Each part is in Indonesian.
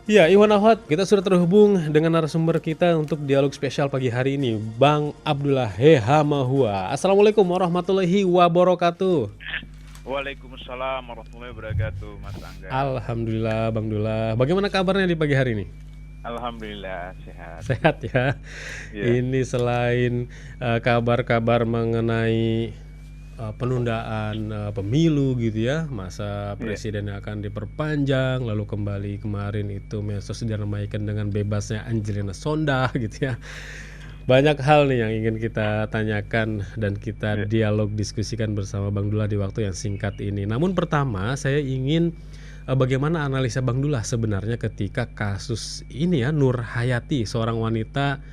Ya, Iwan Ahwat, kita sudah terhubung dengan narasumber kita untuk dialog spesial pagi hari ini, Bang Abdullah Hehamahua. Assalamualaikum warahmatullahi wabarakatuh. Waalaikumsalam warahmatullahi wabarakatuh, Mas Angga. Alhamdulillah, Bang Dullah. Bagaimana kabarnya di pagi hari ini? Alhamdulillah sehat. Sehat ya. Ya, Ini selain kabar-kabar mengenai penundaan pemilu gitu ya, masa ya, presiden yang akan diperpanjang, lalu kembali kemarin itu medsos diramaikan dengan bebasnya Angelina Sondakh gitu ya. Banyak hal nih yang ingin kita tanyakan dan kita ya, dialog diskusikan bersama Bang Dullah di waktu yang singkat ini. Namun pertama saya ingin bagaimana analisa Bang Dullah sebenarnya ketika kasus ini ya, Nur Hayati, seorang wanita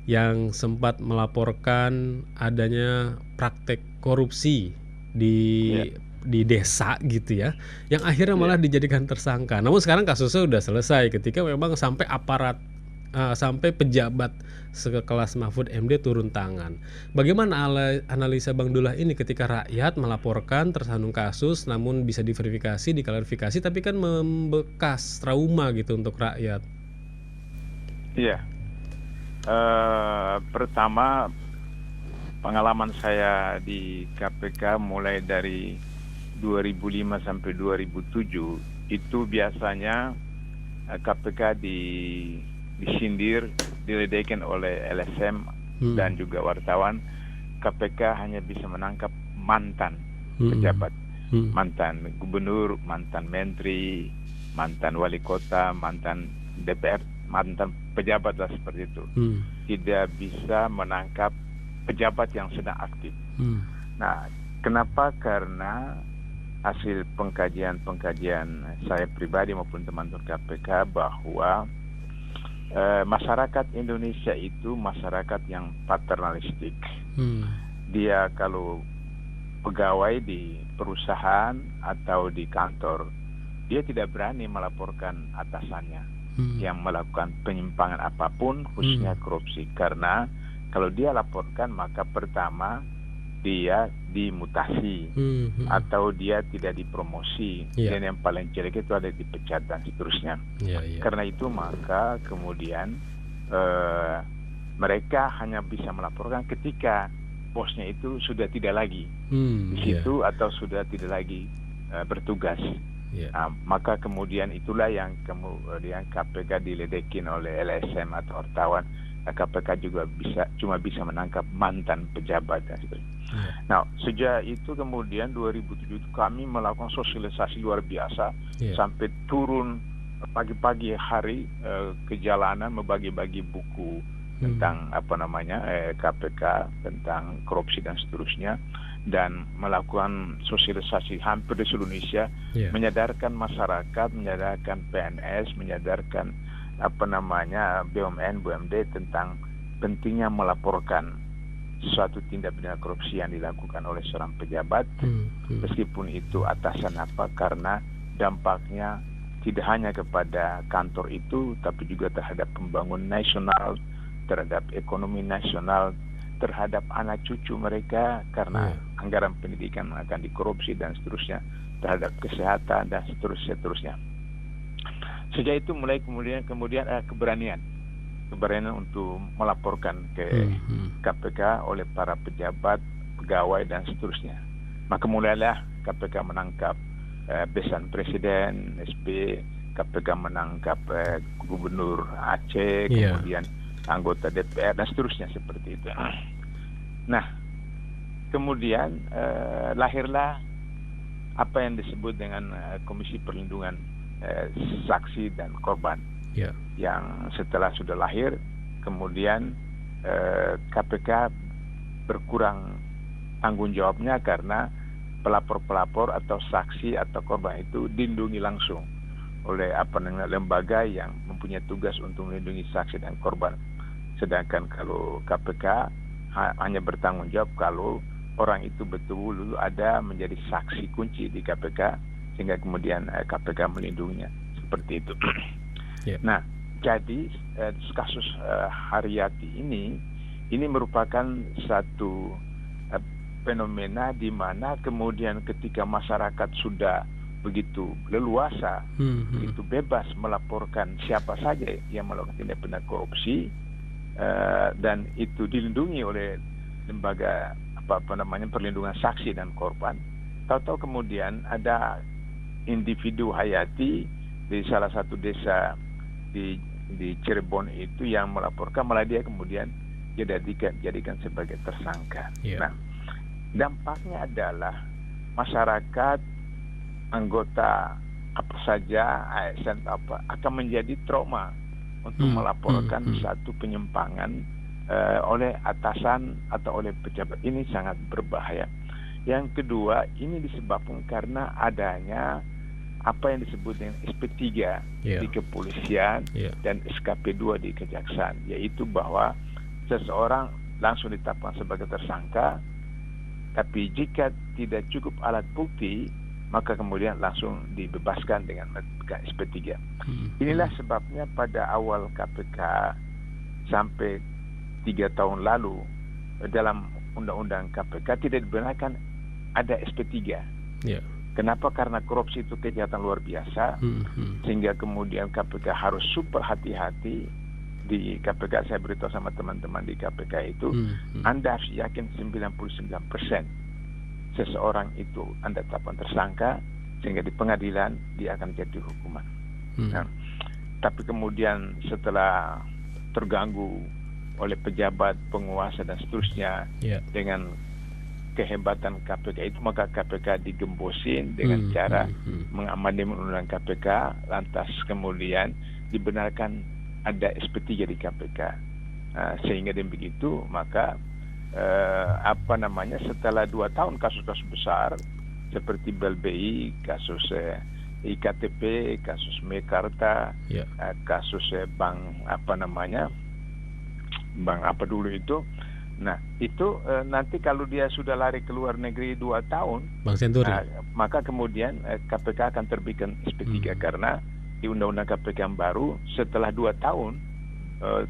yang sempat melaporkan adanya praktek korupsi di ya, desa gitu ya, yang akhirnya malah ya, dijadikan tersangka. Namun sekarang kasusnya udah selesai ketika memang sampai aparat sampai pejabat sekelas Mahfud MD turun tangan. Bagaimana analisa Bang Dullah ini ketika rakyat melaporkan tersandung kasus namun bisa diverifikasi, diklarifikasi tapi kan membekas trauma gitu untuk rakyat. ya. Pertama, pengalaman saya di KPK mulai dari 2005 sampai 2007 itu biasanya KPK disindir, diledekin oleh LSM Hmm. dan juga wartawan. KPK hanya bisa menangkap mantan Hmm. pejabat, Hmm. mantan gubernur, mantan menteri, mantan wali kota, mantan DPR, mantan pejabat lah seperti itu. Hmm. Tidak bisa menangkap pejabat yang sedang aktif. Hmm. Nah, kenapa? Karena hasil pengkajian saya pribadi maupun teman-teman KPK bahwa masyarakat Indonesia itu masyarakat yang paternalistik. Hmm. Dia kalau pegawai di perusahaan atau di kantor, dia tidak berani melaporkan atasannya Hmm. yang melakukan penyimpangan apapun, khususnya korupsi. Karena kalau dia laporkan, maka pertama dia dimutasi Hmm. atau dia tidak dipromosi, Iya. dan yang paling jelek itu ada dipecat dan seterusnya. Iya, iya. Karena itu maka kemudian eh, mereka hanya bisa melaporkan ketika bosnya itu sudah tidak lagi Hmm. di Iya. situ atau sudah tidak lagi bertugas. Iya. Maka kemudian itulah yang kemudian KPK diledekin oleh LSM atau wartawan. KPK juga cuma bisa menangkap mantan pejabat dan sebagainya. Iya. Nah, sejak itu kemudian 2007 itu kami melakukan sosialisasi luar biasa, Iya. sampai turun pagi-pagi hari ke jalanan membagi-bagi buku tentang KPK, tentang korupsi dan seterusnya, dan melakukan sosialisasi hampir di seluruh Indonesia, Iya. menyadarkan masyarakat, menyadarkan PNS, menyadarkan BUMN, BUMD tentang pentingnya melaporkan suatu tindak pidana korupsi yang dilakukan oleh seorang pejabat, meskipun itu atasan apa, karena dampaknya tidak hanya kepada kantor itu, tapi juga terhadap pembangunan nasional, terhadap ekonomi nasional, terhadap anak cucu mereka, karena anggaran pendidikan akan dikorupsi dan seterusnya, terhadap kesehatan dan seterusnya. Sejak itu mulai kemudian keberanian untuk melaporkan ke KPK oleh para pejabat, pegawai dan seterusnya. Maka mulailah KPK menangkap besan Presiden SB, KPK menangkap Gubernur Aceh, kemudian anggota DPR dan seterusnya seperti itu. Nah, kemudian lahirlah apa yang disebut dengan Komisi Perlindungan Saksi dan Korban. Yang setelah sudah lahir, kemudian KPK berkurang tanggung jawabnya karena pelapor-pelapor atau saksi atau korban itu dilindungi langsung oleh lembaga yang mempunyai tugas untuk melindungi saksi dan korban. Sedangkan kalau KPK hanya bertanggung jawab kalau orang itu betul-betul ada menjadi saksi kunci di KPK, sehingga kemudian KPK melindunginya seperti itu. Nah, jadi kasus Haryati ini merupakan satu fenomena di mana kemudian ketika masyarakat sudah begitu leluasa, begitu bebas melaporkan siapa saja yang melakukan tindak pidana korupsi, dan itu dilindungi oleh lembaga perlindungan saksi dan korban. Tahu-tahu kemudian ada individu Hayati di salah satu desa di Cirebon itu yang melaporkan, malah dia kemudian jadikan sebagai tersangka. Nah, dampaknya adalah masyarakat, anggota apa saja, ASN akan menjadi trauma untuk melaporkan satu penyimpangan oleh atasan atau oleh pejabat. Ini sangat berbahaya. Yang kedua, ini disebabkan karena adanya apa yang disebut dengan SP3 di kepolisian dan SKP2 di kejaksaan, yaitu bahwa seseorang langsung ditetapkan sebagai tersangka, tapi jika tidak cukup alat bukti, maka kemudian langsung dibebaskan dengan SP3. Inilah sebabnya pada awal KPK sampai 3 tahun lalu dalam Undang-Undang KPK tidak dibenarkan ada SP3. Kenapa? Karena korupsi itu kejahatan luar biasa, sehingga kemudian KPK harus super hati-hati. Di KPK saya beritahu sama teman-teman di KPK itu, Anda harus yakin 99% seseorang itu Anda tetapkan tersangka, sehingga di pengadilan dia akan jadi hukuman. Nah, tapi kemudian setelah terganggu oleh pejabat, penguasa dan seterusnya dengan kehebatan KPK itu, maka KPK digembosin dengan cara mengamandemen undang KPK, lantas kemudian dibenarkan ada SP3 di KPK. Sehingga dengan begitu, maka setelah 2 tahun kasus-kasus besar seperti BLBI, kasus IKTP, kasus Mekarta, kasus bank apa dulu itu. Nah, itu nanti kalau dia sudah lari ke luar negeri 2 tahun, Bang Senturi, maka kemudian KPK akan terbitkan SP3 karena di Undang-Undang KPK yang baru setelah 2 tahun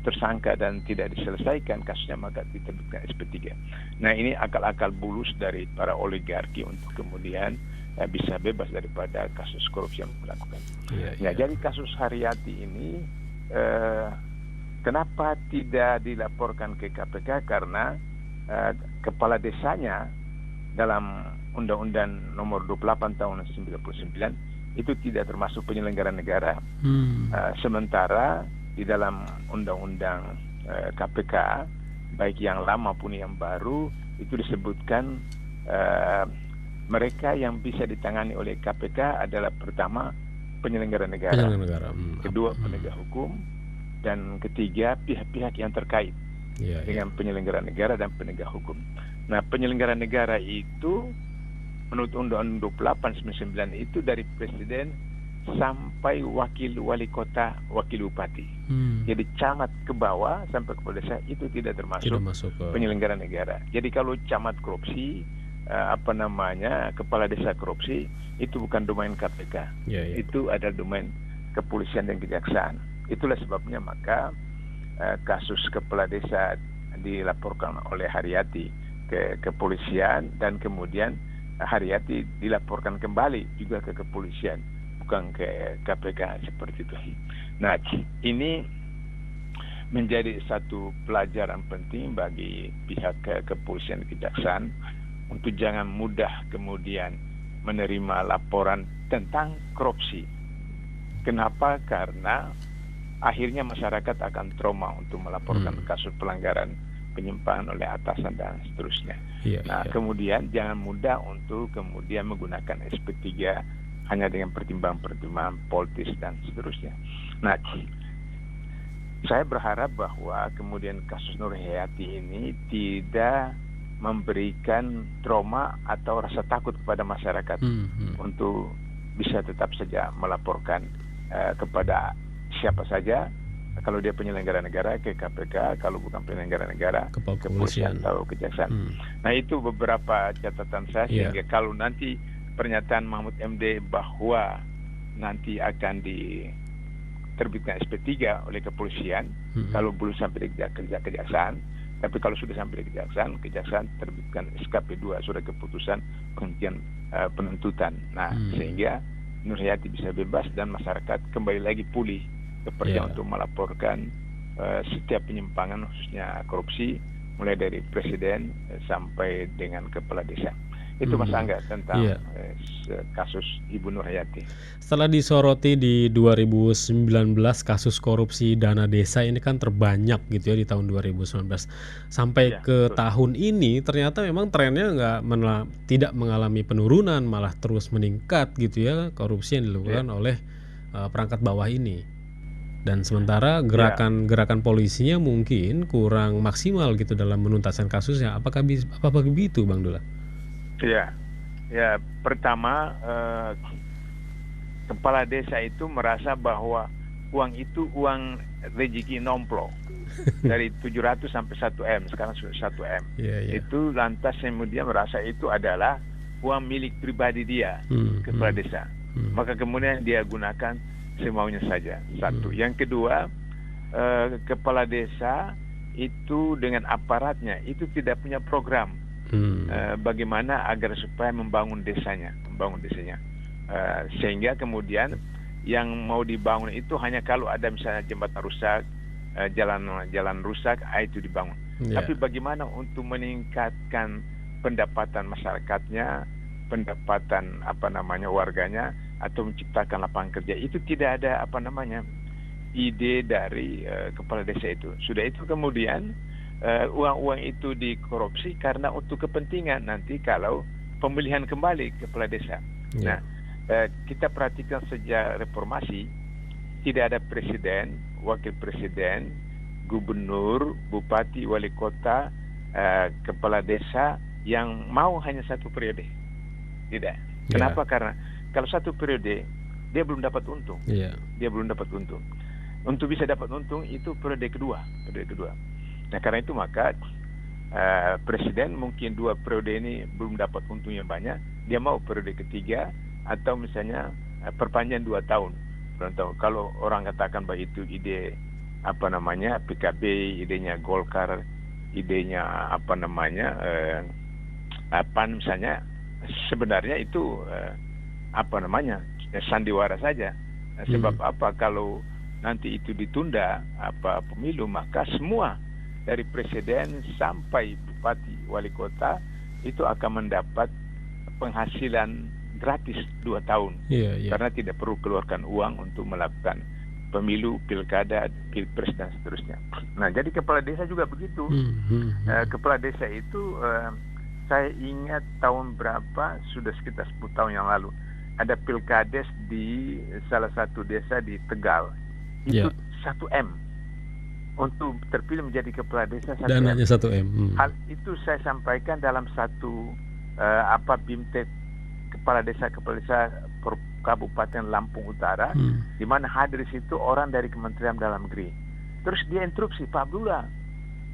tersangka dan tidak diselesaikan kasusnya, maka diterbitkan SP3. Nah, ini akal-akal bulus dari para oligarki untuk kemudian bisa bebas daripada kasus korupsi yang dilakukan. Jadi kasus Haryati ini kenapa tidak dilaporkan ke KPK? Karena kepala desanya dalam Undang-Undang Nomor 28 Tahun 1999 itu tidak termasuk penyelenggara negara. Sementara di dalam Undang-Undang KPK, baik yang lama maupun yang baru, itu disebutkan mereka yang bisa ditangani oleh KPK adalah pertama penyelenggara negara, kedua penegak hukum, dan ketiga pihak-pihak yang terkait dengan penyelenggara negara dan penegak hukum. Nah, penyelenggara negara itu menurut Undang-Undang 28/99 itu dari presiden sampai wakil wali kota, wakil bupati. Jadi camat ke bawah sampai kepala desa itu tidak termasuk penyelenggara negara. Jadi kalau camat korupsi, kepala desa korupsi, itu bukan domain KPK. Itu adalah domain kepolisian dan kejaksaan. Itulah sebabnya maka kasus kepala desa dilaporkan oleh Haryati ke kepolisian, dan kemudian Haryati dilaporkan kembali juga ke kepolisian, bukan ke KPK seperti itu. Nah, ini menjadi satu pelajaran penting bagi pihak kepolisian dan kejaksaan untuk jangan mudah kemudian menerima laporan tentang korupsi. Kenapa? Karena akhirnya masyarakat akan trauma untuk melaporkan kasus pelanggaran penyimpangan oleh atasan dan seterusnya. Kemudian jangan mudah untuk kemudian menggunakan SP3 hanya dengan pertimbangan-pertimbangan politis dan seterusnya. Nah, saya berharap bahwa kemudian kasus Nur Hayati ini tidak memberikan trauma atau rasa takut kepada masyarakat untuk bisa tetap saja melaporkan kepada siapa saja. Kalau dia penyelenggara negara ke KPK, kalau bukan penyelenggara negara ke kepolisian atau kejaksaan. Nah, itu beberapa catatan saya, sehingga kalau nanti pernyataan Mahfud MD bahwa nanti akan diterbitkan SP3 oleh kepolisian, kalau belum sampai ke kejaksaan, tapi kalau sudah sampai ke kejaksaan terbitkan SKP2, surat keputusan penghentian penuntutan. Nah, sehingga Nurhayati bisa bebas dan masyarakat kembali lagi pulih kepercayaan untuk melaporkan setiap penyimpangan khususnya korupsi mulai dari presiden sampai dengan kepala desa. Itu Mas Angga tentang kasus Ibu Nurhayati. Setelah disoroti di 2019 kasus korupsi dana desa ini kan terbanyak gitu ya di tahun 2019 sampai ke tahun ini ternyata memang trennya tidak mengalami penurunan, malah terus meningkat gitu ya korupsi yang dilakukan oleh perangkat bawah ini. Dan sementara gerakan polisinya mungkin kurang maksimal gitu dalam menuntaskan kasusnya. Apakah begitu, Bang Dullah? Ya, pertama kepala desa itu merasa bahwa uang itu uang rezeki nomplo dari 700 sampai 1 M, sekarang sudah 1 M. Itu lantas kemudian merasa itu adalah uang milik pribadi dia, kepala desa. Maka kemudian dia gunakan semaunya saja. Satu. Yang kedua, kepala desa itu dengan aparatnya itu tidak punya program. Bagaimana agar supaya membangun desanya, sehingga kemudian yang mau dibangun itu hanya kalau ada misalnya jembatan rusak, jalan rusak, itu dibangun. Tapi bagaimana untuk meningkatkan pendapatan masyarakatnya, pendapatan warganya, atau menciptakan lapangan kerja, itu tidak ada ide dari kepala desa itu. Sudah itu kemudian uang-uang itu dikorupsi karena untuk kepentingan nanti kalau pemilihan kembali kepala desa. Nah, kita perhatikan sejak reformasi tidak ada presiden, wakil presiden, gubernur, bupati, wali kota, kepala desa yang mau hanya 1 periode. Tidak. Kenapa? Karena kalau 1 periode dia belum dapat untung. Dia belum dapat untung. Untuk bisa dapat untung itu periode kedua. Nah, karena itu maka presiden mungkin 2 periode ini belum dapat untung yang banyak, dia mau periode ketiga atau misalnya perpanjang 2 tahun. Kalau orang katakan bahwa itu ide PKB, idenya Golkar, idenya PAN misalnya, sebenarnya itu sandiwara saja. Sebab kalau nanti itu ditunda pemilu, maka semua dari presiden sampai bupati, wali kota itu akan mendapat penghasilan gratis 2 tahun. Karena tidak perlu keluarkan uang untuk melakukan pemilu, pilkada, pilpres dan seterusnya. Nah, jadi kepala desa juga begitu. Kepala desa itu saya ingat tahun berapa, sudah sekitar 10 tahun yang lalu, ada pilkades di salah satu desa di Tegal. Itu 1 M. Untuk terpilih menjadi kepala desa 1 M. Dananya 1 M. Hal itu saya sampaikan dalam satu BIMTEK kepala desa Kabupaten Lampung Utara, di mana hadir situ orang dari Kementerian Dalam Negeri. Terus dia instruksi, Pak Abdullah,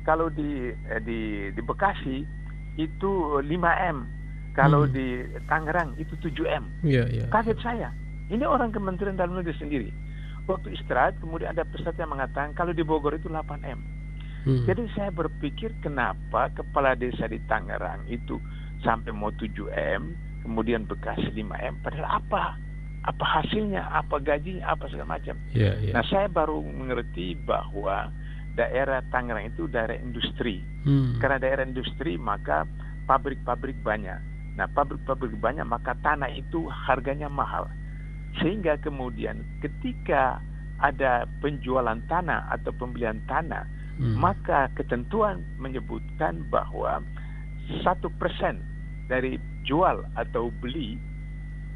kalau di Bekasi itu 5 M, kalau di Tangerang itu 7 M. Kaget saya. Ini orang Kementerian Dalam Negeri sendiri. Waktu istirahat kemudian ada peserta yang mengatakan kalau di Bogor itu 8 M. Jadi saya berpikir kenapa kepala desa di Tangerang itu sampai mau 7 M, kemudian Bekasi 5 M, padahal apa hasilnya, apa gajinya, apa segala macam. Nah, saya baru mengerti bahwa daerah Tangerang itu daerah industri. Karena daerah industri maka pabrik-pabrik banyak. Nah, pabrik-pabrik banyak maka tanah itu harganya mahal. Sehingga kemudian ketika ada penjualan tanah atau pembelian tanah, maka ketentuan menyebutkan bahwa 1% dari jual atau beli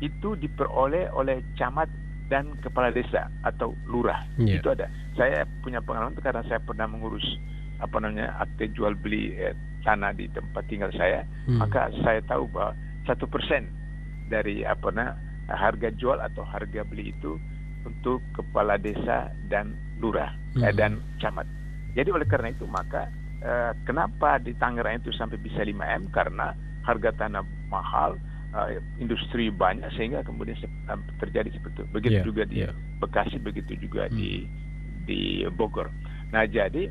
itu diperoleh oleh camat dan kepala desa atau lurah. Itu ada. Saya punya pengalaman itu karena saya pernah mengurus akte jual beli tanah di tempat tinggal saya. Maka saya tahu bahwa 1% dari harga jual atau harga beli itu untuk kepala desa dan lurah dan camat. Jadi oleh karena itu maka kenapa di Tangerang itu sampai bisa 5 M, karena harga tanah mahal, industri banyak, sehingga kemudian terjadi seperti itu. Begitu juga di Bekasi, begitu juga di Bogor. Nah, jadi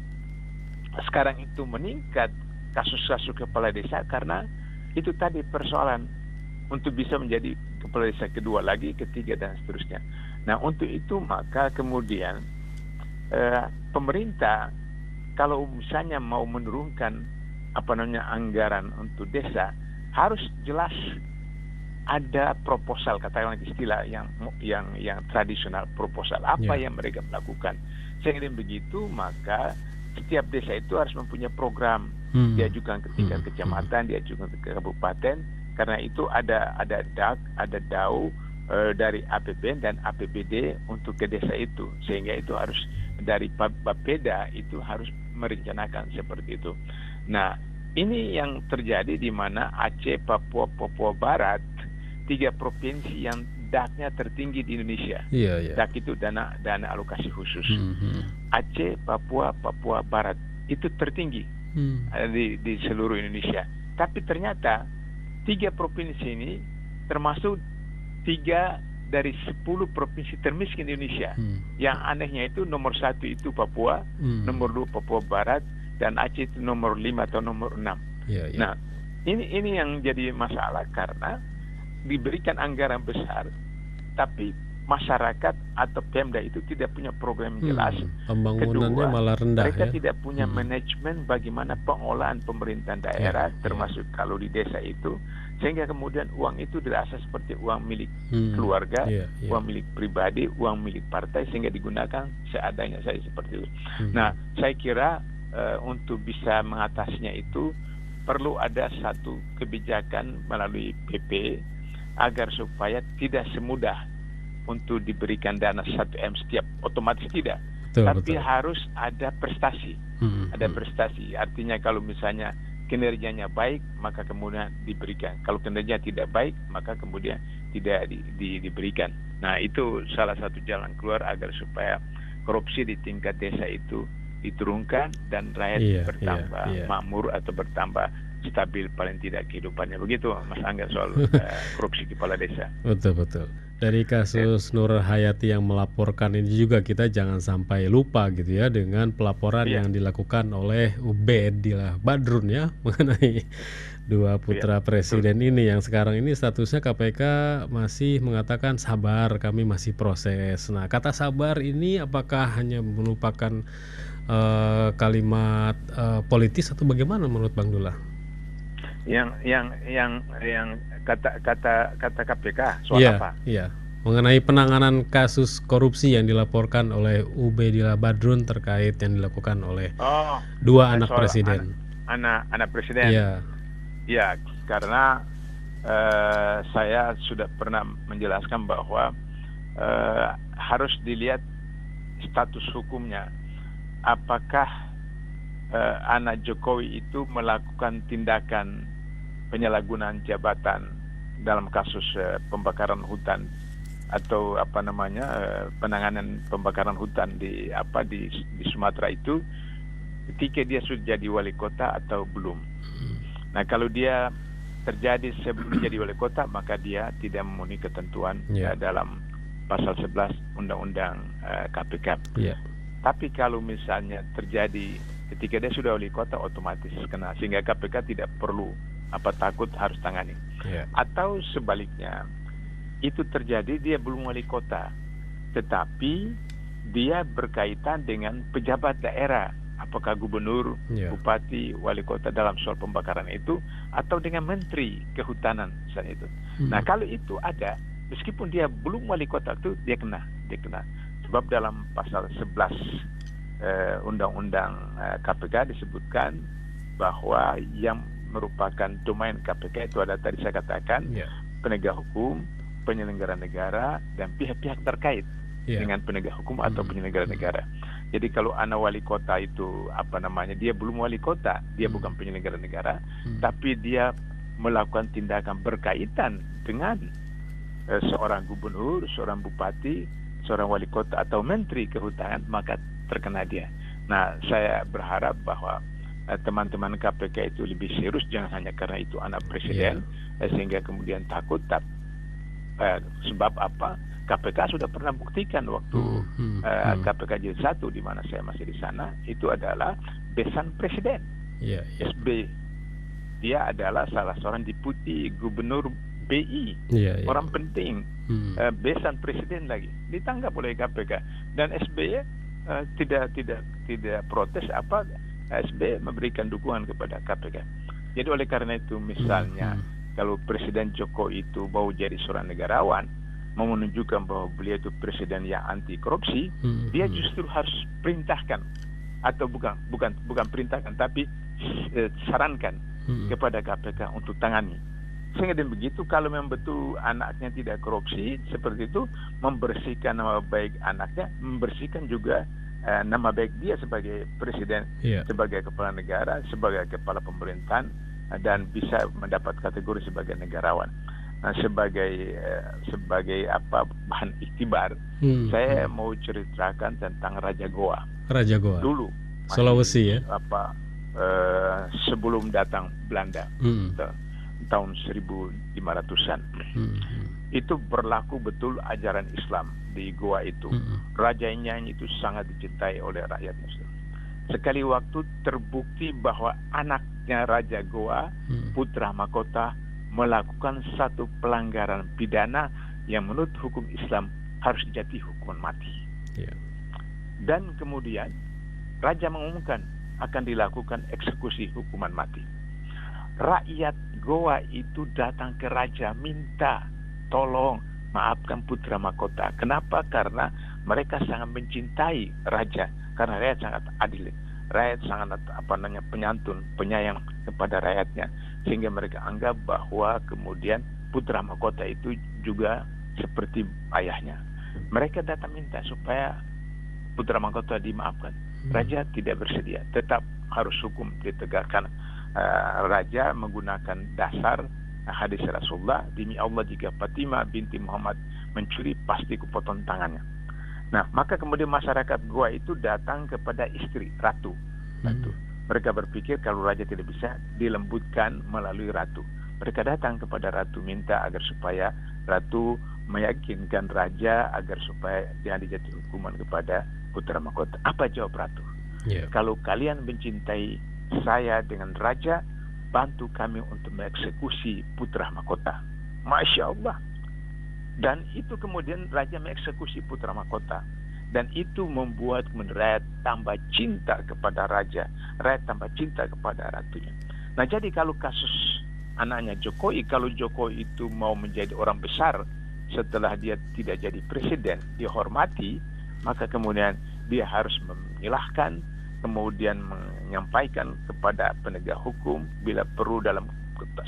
sekarang itu meningkat kasus-kasus kepala desa karena itu tadi persoalan untuk bisa menjadi kepala desa kedua lagi, ketiga dan seterusnya. Nah, untuk itu maka kemudian pemerintah kalau misalnya mau menurunkan anggaran untuk desa, harus jelas ada proposal, katakanlah istilah yang tradisional, proposal apa yang mereka melakukan. Sehingga begitu maka setiap desa itu harus mempunyai program, diajukan ke tingkat kecamatan, diajukan ke kabupaten, karena itu ada DAK, ada DAU dari APBN dan APBD untuk ke desa itu, sehingga itu harus dari Bapeda itu harus merencanakan seperti itu. Nah, ini yang terjadi di mana Aceh, Papua Barat, 3 provinsi yang DAK-nya tertinggi di Indonesia. DAK itu dana alokasi khusus. Aceh, Papua Barat itu tertinggi di seluruh Indonesia. Tapi ternyata 3 provinsi ini termasuk 3 dari 10 provinsi termiskin di Indonesia. Yang anehnya itu nomor 1 itu Papua, nomor 2 Papua Barat, dan Aceh itu nomor 5 atau nomor 6. Nah, ini yang jadi masalah karena diberikan anggaran besar, tapi masyarakat atau Pemda itu tidak punya program jelas. Pembangunannya malah rendah. Mereka tidak punya manajemen bagaimana pengolahan pemerintahan daerah, termasuk kalau di desa itu, sehingga kemudian uang itu dirasa seperti uang milik keluarga, uang milik pribadi, uang milik partai, sehingga digunakan seadanya saja seperti itu. Nah, saya kira untuk bisa mengatasinya itu perlu ada satu kebijakan melalui PP agar supaya tidak semudah untuk diberikan dana 1M setiap, otomatis tidak. Tapi harus ada prestasi. Ada prestasi. Artinya kalau misalnya kinerjanya baik, maka kemudian diberikan. Kalau kinerja tidak baik, maka kemudian tidak diberikan. Nah, itu salah satu jalan keluar agar supaya korupsi di tingkat desa itu diturunkan dan rakyat bertambah makmur atau bertambah stabil paling tidak kehidupannya. Begitu Mas Angga soal korupsi kepala desa. Betul. Dari kasus Nur Hayati yang melaporkan ini juga kita jangan sampai lupa gitu ya dengan pelaporan yang dilakukan oleh Ubedillah Badrun ya mengenai 2 putra presiden ini yang sekarang ini statusnya KPK masih mengatakan sabar, kami masih proses. Nah, kata sabar ini apakah hanya merupakan kalimat politis atau bagaimana menurut Bang Dullah? Yang kata KPK soal apa? Iya, mengenai penanganan kasus korupsi yang dilaporkan oleh Ubedillah Badrun terkait yang dilakukan oleh 2 anak presiden. Anak presiden. Iya, karena saya sudah pernah menjelaskan bahwa harus dilihat status hukumnya. Apakah anak Jokowi itu melakukan tindakan penyalahgunaan jabatan dalam kasus pembakaran hutan atau penanganan pembakaran hutan di Sumatera itu ketika dia sudah jadi wali kota atau belum. Nah, kalau dia terjadi sebelum menjadi wali kota, maka dia tidak memenuhi ketentuan dalam pasal 11 Undang-Undang KPK. Tapi kalau misalnya terjadi ketika dia sudah wali kota, otomatis kena, sehingga KPK tidak perlu takut harus tangani. Atau sebaliknya, itu terjadi dia belum wali kota, tetapi dia berkaitan dengan pejabat daerah, apakah gubernur, bupati, wali kota dalam soal pembakaran itu, atau dengan menteri kehutanan misalnya itu. Nah, kalau itu ada, meskipun dia belum wali kota itu dia kena. Sebab dalam pasal 11 Undang-Undang KPK disebutkan bahwa yang merupakan domain KPK itu ada tadi saya katakan penegak hukum, penyelenggara negara, dan pihak-pihak terkait dengan penegak hukum atau penyelenggara negara. Jadi kalau anak wali kota itu dia belum wali kota, dia bukan penyelenggara negara, tapi dia melakukan tindakan berkaitan dengan seorang gubernur, seorang bupati, seorang wali kota atau menteri kehutanan, maka terkena dia. Nah, saya berharap bahwa teman-teman KPK itu lebih serius, jangan hanya karena itu anak presiden sehingga kemudian takut. Sebab apa? KPK sudah pernah buktikan waktu KPK Jilid 1 di mana saya masih di sana, itu adalah besan presiden. SB. Dia adalah salah seorang deputi gubernur SBY, orang penting, besan presiden lagi, ditangkap oleh KPK, dan SBY tidak protes apa, SBY memberikan dukungan kepada KPK. Jadi oleh karena itu misalnya kalau Presiden Jokowi itu mau jadi seorang negarawan, mau menunjukkan bahwa beliau itu presiden yang anti korupsi, dia justru harus perintahkan, atau bukan perintahkan, tapi sarankan kepada KPK untuk tangani. Sehingga dengan begitu, kalau memang betul anaknya tidak korupsi seperti itu, membersihkan nama baik anaknya, membersihkan juga nama baik dia sebagai presiden, sebagai kepala negara, sebagai kepala pemerintahan, dan bisa mendapat kategori sebagai negarawan. Nah, sebagai bahan iktibar, saya mau ceritakan tentang Raja Goa. Raja Goa. Dulu Sulawesi ya. Sebelum datang Belanda, tahun 1500-an. Itu berlaku betul ajaran Islam di Goa itu. Rajanya itu sangat dicintai oleh rakyatnya. Sekali waktu terbukti bahwa anaknya Raja Goa, Putra Mahkota, melakukan satu pelanggaran pidana yang menurut hukum Islam harus dijatuhi hukuman mati. Dan kemudian Raja mengumumkan akan dilakukan eksekusi hukuman mati. Rakyat Goa itu datang ke Raja minta tolong maafkan Putra Mahkota. Kenapa? Karena mereka sangat mencintai Raja, karena rakyat sangat adil, rakyat sangat penyantun, penyayang kepada rakyatnya, sehingga mereka anggap bahwa kemudian Putra Mahkota itu juga seperti ayahnya. Mereka datang minta supaya Putra Mahkota dimaafkan. Raja tidak bersedia, tetap harus hukum ditegakkan. Raja menggunakan dasar hadis Rasulullah, demi Allah jika Fatimah binti Muhammad mencuri pasti kupotong tangannya. Nah, maka kemudian masyarakat Goa itu datang kepada istri ratu. Mereka berpikir kalau raja tidak bisa dilembutkan melalui ratu. Mereka datang kepada ratu minta agar supaya ratu meyakinkan raja agar supaya jangan dijatuhi hukuman kepada Putra Mahkota. Apa jawab ratu? Kalau kalian mencintai saya dengan raja, bantu kami untuk mengeksekusi Putra Mahkota. Masya Allah. Dan itu kemudian raja mengeksekusi Putra Mahkota. Dan itu membuat rakyat tambah cinta kepada raja, rakyat tambah cinta kepada ratunya. Nah, jadi kalau kasus anaknya Jokowi, kalau Jokowi itu mau menjadi orang besar setelah dia tidak jadi presiden, dihormati, maka kemudian dia harus menyilahkan, kemudian menyampaikan kepada penegak hukum bila perlu dalam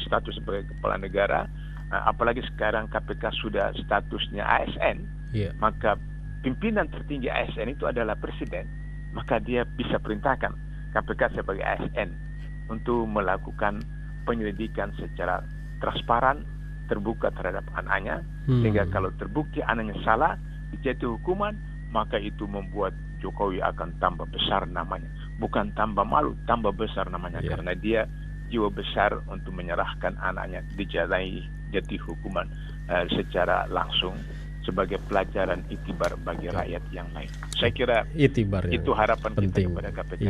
status sebagai kepala negara, apalagi sekarang KPK sudah statusnya ASN, maka pimpinan tertinggi ASN itu adalah presiden, maka dia bisa perintahkan KPK sebagai ASN untuk melakukan penyelidikan secara transparan, terbuka terhadap anaknya, sehingga kalau terbukti anaknya salah, dijatuhi hukuman, maka itu membuat Jokowi akan tambah besar namanya. Bukan tambah malu, tambah besar namanya. Karena dia jiwa besar untuk menyerahkan anaknya dijatuhi hukuman secara langsung sebagai pelajaran itibar bagi rakyat yang lain. Saya kira itibar itu harapan penting kita kepada KPK.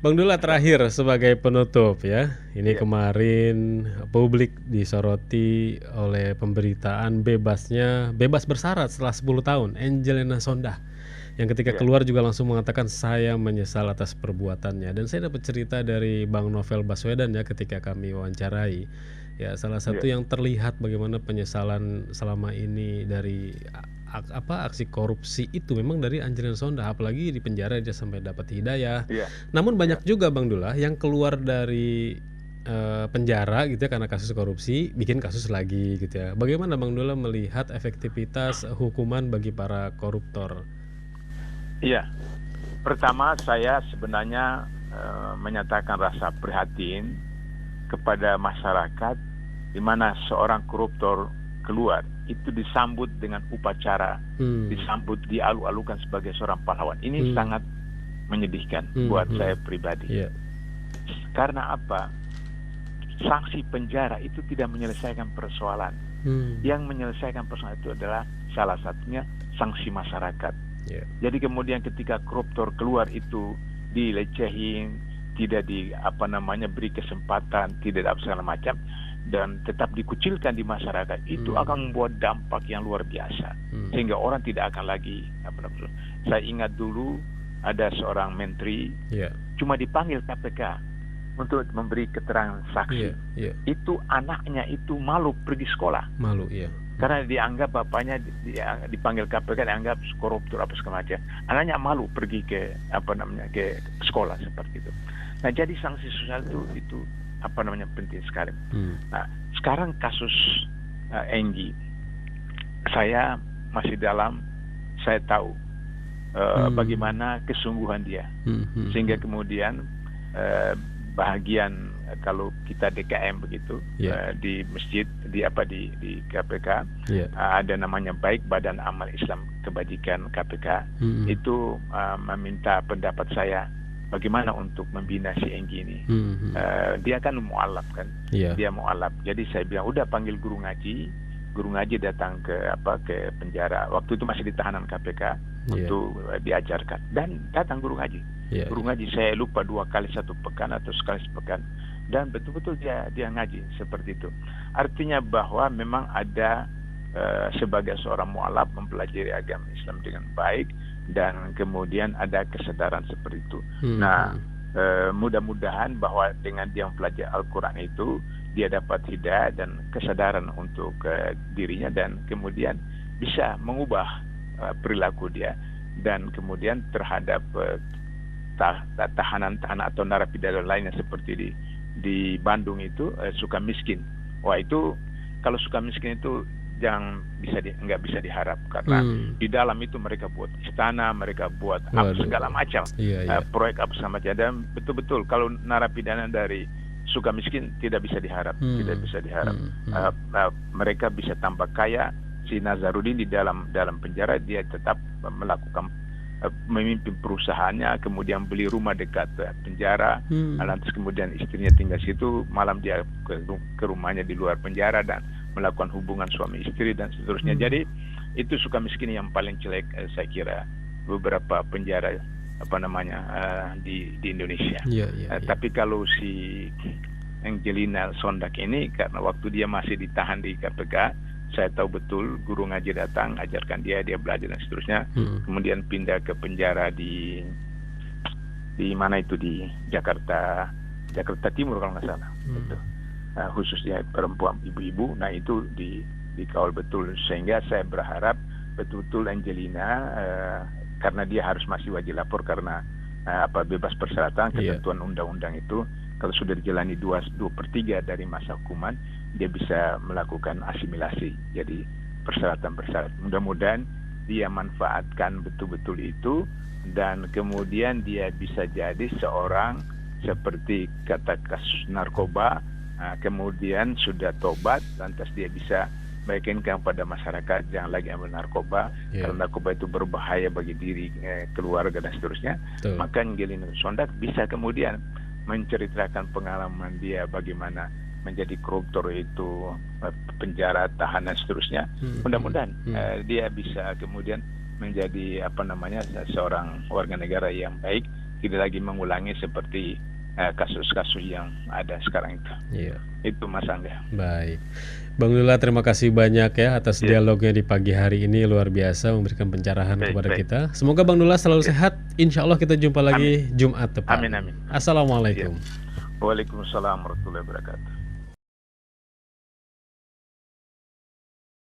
Bang Dullah, terakhir sebagai penutup ya. Ini kemarin publik disoroti oleh pemberitaan bebas bersyarat setelah 10 tahun Angelina Sondakh, yang ketika keluar juga langsung mengatakan saya menyesal atas perbuatannya. Dan saya dapat cerita dari Bang Novel Baswedan ya ketika kami wawancarai. Ya, salah satu yang terlihat bagaimana penyesalan selama ini dari aksi korupsi itu memang dari Angelina Sondakh, apalagi di penjara dia sampai dapat hidayah. Namun banyak juga Bang Dullah yang keluar dari penjara gitu ya karena kasus korupsi, bikin kasus lagi gitu ya. Bagaimana Bang Dullah melihat efektivitas hukuman bagi para koruptor? Iya, pertama saya sebenarnya menyatakan rasa prihatin kepada masyarakat di mana seorang koruptor keluar itu disambut dengan upacara, disambut dialu-alukan sebagai seorang pahlawan. Ini sangat menyedihkan buat saya pribadi. Karena apa? Sanksi penjara itu tidak menyelesaikan persoalan. Yang menyelesaikan persoalan itu adalah salah satunya sanksi masyarakat. Jadi kemudian ketika koruptor keluar itu dilecehin, tidak beri kesempatan, tidak apa segala macam, dan tetap dikucilkan di masyarakat, itu akan membuat dampak yang luar biasa, sehingga orang tidak akan lagi saya ingat dulu ada seorang menteri cuma dipanggil KPK untuk memberi keterangan saksi. Itu anaknya itu malu pergi sekolah. Malu, karena dianggap bapaknya dipanggil KPK, dianggap koruptor apa segala macam. Anaknya malu pergi ke ke sekolah seperti itu. Nah, jadi sanksi sosial itu penting sekali. Nah, sekarang kasus Enggi, saya masih saya tahu bagaimana kesungguhan dia, sehingga kemudian bahagian kalau kita DKM begitu, di masjid, di KPK, ada namanya baik Badan Amal Islam Kebajikan KPK, itu meminta pendapat saya bagaimana untuk membina si Enggi ini. Dia kan mualaf kan, dia mualaf. Jadi saya bilang udah panggil guru ngaji datang ke penjara. Waktu itu masih di tahanan KPK untuk diajarkan, dan datang guru ngaji. Guru ngaji saya lupa 2 kali 1 pekan atau sekali sepekan, dan betul-betul dia ngaji seperti itu. Artinya bahwa memang ada sebagai seorang mualaf mempelajari agama Islam dengan baik, dan kemudian ada kesadaran seperti itu. Nah, mudah-mudahan bahwa dengan dia mempelajari Al-Quran itu, dia dapat hidayah dan kesadaran untuk dirinya, dan kemudian bisa mengubah perilaku dia, dan kemudian terhadap tahanan atau narapidana lainnya seperti di Bandung itu suka miskin. Wah, itu kalau suka miskin itu nggak bisa diharap, karena di dalam itu mereka buat istana, mereka buat segala macam proyek apa segala macam, dan betul-betul kalau narapidana dari suka miskin tidak bisa diharap. Mereka bisa tambah kaya. Si Nazarudin di dalam penjara, dia tetap memimpin perusahaannya, kemudian beli rumah dekat penjara, lantas kemudian istrinya tinggal situ, malam dia ke rumahnya di luar penjara dan melakukan hubungan suami istri dan seterusnya. Jadi itu suka miskin yang paling jelek, saya kira beberapa penjara di Indonesia. Tapi kalau si Angelina Sondak ini, karena waktu dia masih ditahan di KPK, saya tahu betul guru ngaji datang, ajarkan dia belajar dan seterusnya. Kemudian pindah ke penjara di mana itu, di Jakarta Timur kalau nggak salah. Itu. Khususnya perempuan, ibu-ibu. Nah, itu dikawal betul, sehingga saya berharap betul-betul Angelina, karena dia harus masih wajib lapor karena bebas persyaratan ketentuan undang-undang itu, kalau sudah dijalani 2/3 dari masa hukuman, dia bisa melakukan asimilasi. Jadi persyaratan. Mudah-mudahan dia manfaatkan betul-betul itu, dan kemudian dia bisa jadi seorang seperti kata kasus narkoba, kemudian sudah tobat, lantas dia bisa meyakinkan pada masyarakat jangan lagi ambil narkoba, karena narkoba itu berbahaya bagi diri, keluarga dan seterusnya. Maka Angelina Sondak bisa kemudian menceritakan pengalaman dia bagaimana menjadi koruptor itu, penjara, tahanan seterusnya. Mudah-mudahan dia bisa kemudian menjadi seorang warga negara yang baik, tidak lagi mengulangi seperti kasus-kasus yang ada sekarang itu. Itu Mas Angga. Baik, Bang Dula, terima kasih banyak ya atas dialognya di pagi hari ini, luar biasa memberikan pencerahan kepada kita. Semoga Bang Dula selalu sehat. Insya Allah kita jumpa lagi Jumat depan. Amin. Assalamualaikum. Waalaikumsalam warahmatullahi wabarakatuh.